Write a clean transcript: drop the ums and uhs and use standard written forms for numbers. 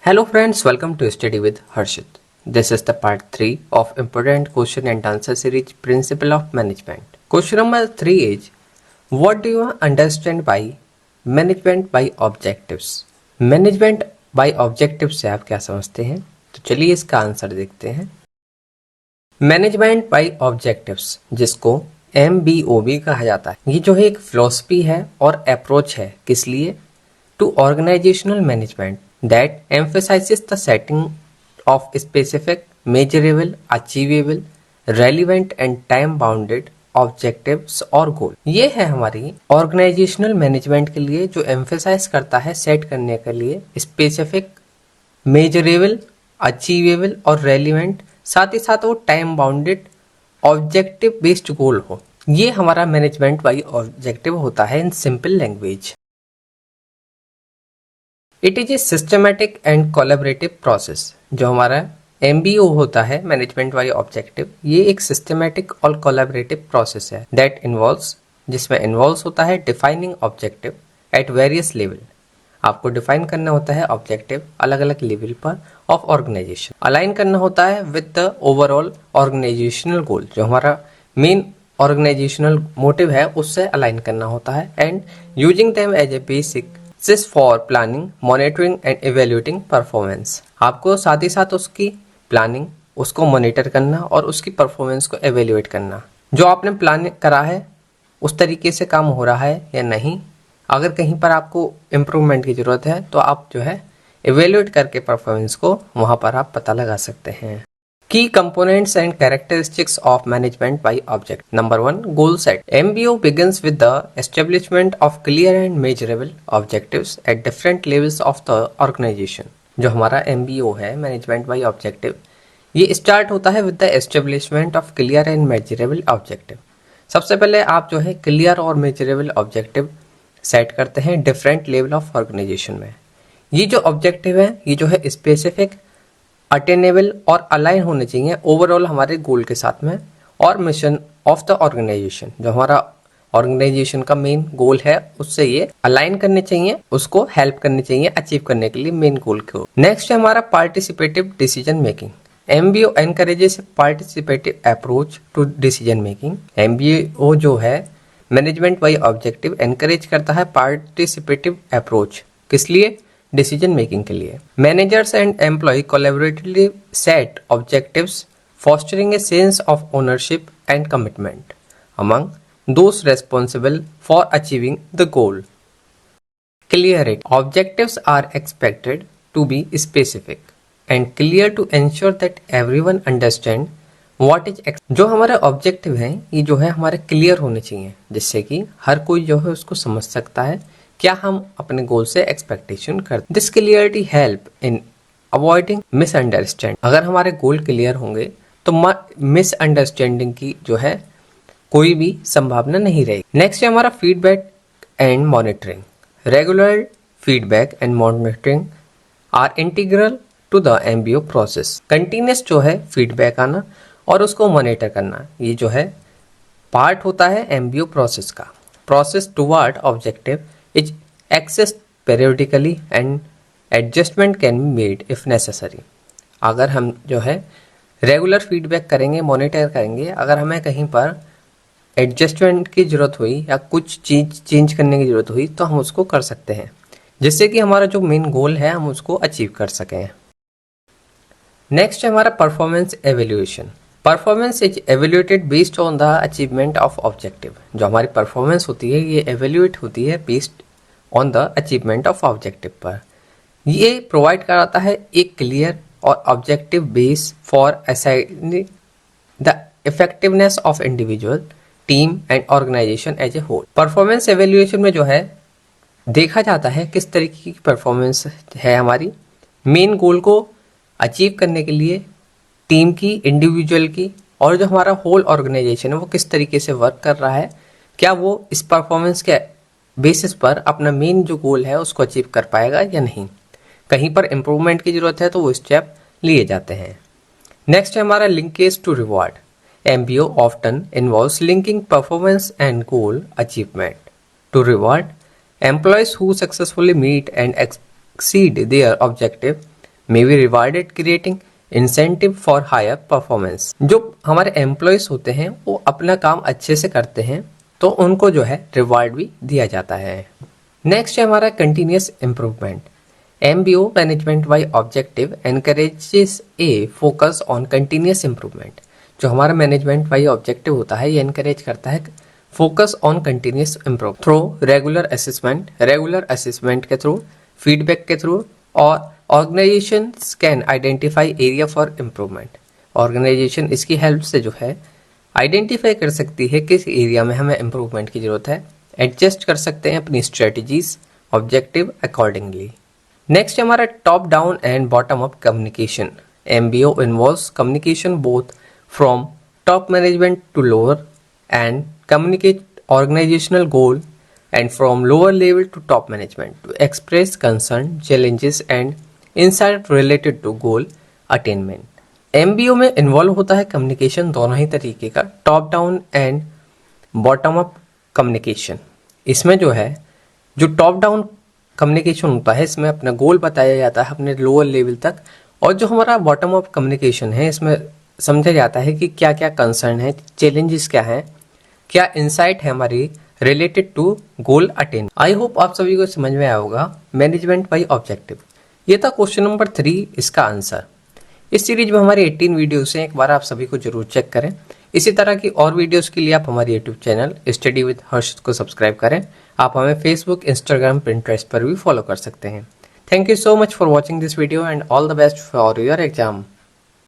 Hello friends, welcome to Study with Harshit. This is the part 3 of important question and answer series Principle of Management. Question number 3 is, what do you understand by management by objectives? Management by objectives से आप क्या समझते हैं? तो चलिए इसका answer देखते हैं। मैनेजमेंट बाय ऑब्जेक्टिव्स, जिसको MBOB कहा जाता है, ये जो है एक फिलॉसफी है और अप्रोच है किस लिए? To organizational management that emphasizes the setting of specific, measurable, achievable, relevant and time-bounded objectives और गोल। ये है हमारी ऑर्गेनाइजेशनल मैनेजमेंट के लिए जो एम्फेसाइज करता है सेट करने के लिए स्पेसिफिक, मेजरेबल, अचीवेबल और रेलिवेंट, साथ ही साथ वो time bounded objective based goal हो। ये हमारा मैनेजमेंट बाई ऑब्जेक्टिव होता है in simple language. It is a systematic and collaborative process. जो हमारा MBO होता है मैनेजमेंट बाय ऑब्जेक्टिव, ये एक सिस्टमेटिक और कोलैबोरेटिव प्रोसेस है दैट इन्वॉल्व्स, जिसमें इन्वॉल्व्स होता है defining objective at various level. आपको डिफाइन करना होता है ऑब्जेक्टिव अलग अलग लेवल पर ऑफ ऑर्गेनाइजेशन, अलाइन करना होता है विद द ओवरऑल ऑर्गेनाइजेशनल गोल। जो हमारा मेन ऑर्गेनाइजेशनल मोटिव है उससे अलाइन करना होता है and using them as a basic for planning, monitoring and evaluating performance. आपको साथ ही साथ उसकी प्लानिंग, उसको मॉनिटर करना और उसकी परफॉर्मेंस को एवेल्युएट करना। जो आपने प्लान करा है उस तरीके से काम हो रहा है या नहीं। अगर कहीं पर आपको इम्प्रूवमेंट की जरूरत है तो आप जो है एवेल्युएट करके परफॉर्मेंस को वहां पर आप पता लगा सकते हैं। Key components and characteristics of management by object. Number 1, goal set. MBO begins with the establishment of clear and measurable objectives at different levels of the organization. जो हमारा MBO है management by objective, ये start होता है with the establishment of clear and measurable objective. सबसे पहले आप जो है clear और measurable objective सेट करते हैं different level of organization में। ये जो objective है ये जो है specific, अटेनेबल और अलाइन होने चाहिए ओवरऑल हमारे गोल के साथ में और मिशन ऑफ द ऑर्गेनाइजेशन। जो हमारा ऑर्गेनाइजेशन का मेन गोल है उससे ये अलाइन करने चाहिए, उसको हेल्प करने चाहिए अचीव करने के लिए मेन गोल को। नेक्स्ट है हमारा participative decision making. MBO encourages participative approach to decision making. MBO जो है मैनेजमेंट बाय ऑब्जेक्टिव एनकरेज करता है पार्टिसिपेटिव अप्रोच, किस लिए? डिसीजन मेकिंग के लिए। Managers and employ collaboratively set objectives, fostering a sense of ownership and commitment among those responsible for achieving the goal. Clarity. Objectives are expected to be specific and clear to ensure that everyone understand what is. जो हमारे objective हैं ये जो है हमारे clear होने चाहिए, जिससे कि हर कोई जो है उसको समझ सकता है क्या हम अपने गोल से एक्सपेक्टेशन करते। This clarity help in avoiding misunderstanding. अगर हमारे गोल क्लियर होंगे तो मिसअंडरस्टैंडिंग की जो है कोई भी संभावना नहीं रहेगी। नेक्स्ट है हमारा feedback and monitoring. Regular feedback and monitoring are integral to the MBO process. Continuous जो है फीडबैक आना और उसको मॉनिटर करना, ये जो है पार्ट होता है MBO प्रोसेस का। Process toward objective is accessed periodically and adjustment can be made if necessary. अगर हम जो है रेगुलर फीडबैक करेंगे, मॉनिटर करेंगे, अगर हमें कहीं पर एडजस्टमेंट की जरूरत हुई या कुछ चीज चेंज करने की जरूरत हुई तो हम उसको कर सकते हैं, जिससे कि हमारा जो मेन गोल है हम उसको अचीव कर सकें। नेक्स्ट है हमारा performance evaluation. Performance is evaluated based on the achievement of objective. जो हमारी परफॉर्मेंस होती है ये एवेल्यूएट होती है based on the achievement of objective पर। ये प्रोवाइड कराता है एक क्लियर और objective base for assigning the effectiveness of individual, team and organisation as a whole. Performance evaluation में जो है देखा जाता है किस तरीके की परफॉर्मेंस है हमारी मेन गोल को अचीव करने के लिए, टीम की, इंडिविजुअल की, और जो हमारा होल ऑर्गेनाइजेशन है वो किस तरीके से वर्क कर रहा है, क्या वो इस परफॉर्मेंस के बेसिस पर अपना मेन जो गोल है उसको अचीव कर पाएगा या नहीं। कहीं पर इम्प्रूवमेंट की जरूरत है तो वो स्टेप लिए जाते हैं। नेक्स्ट है हमारा linkage to reward. MBO often involves linking performance and goal achievement to reward employees who successfully meet and exceed their objective may be rewarded creating incentive for higher performance. जो हमारे employees होते हैं वो अपना काम अच्छे से करते हैं तो उनको जो है रिवार्ड भी दिया जाता है। नेक्स्ट है हमारा continuous improvement. MBO management by objective encourages A focus on continuous improvement. जो हमारा मैनेजमेंट बाय ऑब्जेक्टिव होता है ये एनकरेज करता है focus on continuous improve through regular assessment के थ्रू, फीडबैक के थ्रू, और organizations can identify area for improvement. Organization इसकी हेल्प से जो है आइडेंटिफाई कर सकती है किस एरिया में हमें इम्प्रूवमेंट की जरूरत है, एडजस्ट कर सकते हैं अपनी स्ट्रेटजीज ऑब्जेक्टिव अकॉर्डिंगली। नेक्स्ट हमारा top down and bottom up communication. MBO involves communication both from top management to lower and communicate organizational goal, and from lower level to top management to express concern, challenges and insight related to goal attainment. MBO में involve होता है communication दोनों ही तरीके का, top down and bottom up communication. इसमें जो है जो टॉप डाउन कम्युनिकेशन होता है इसमें अपना गोल बताया जाता है अपने लोअर लेवल तक, और जो हमारा बॉटम अप कम्युनिकेशन है इसमें समझा जाता है कि क्या क्या कंसर्न है, चैलेंजेस क्या हैं, क्या इंसाइट है हमारी related to goal attain. I hope आप सभी को समझ में आया होगा मैनेजमेंट बाय ऑब्जेक्टिव। ये था क्वेश्चन नंबर 3, इसका आंसर। इस सीरीज में हमारे 18 वीडियोस हैं, एक बार आप सभी को जरूर चेक करें। इसी तरह की और वीडियोस के लिए आप हमारे यूट्यूब चैनल स्टडी विद हर्षित को सब्सक्राइब करें। आप हमें फेसबुक, इंस्टाग्राम, पिंटरेस्ट पर भी फॉलो कर सकते हैं। Thank you so much for watching this video and all the best for your exam.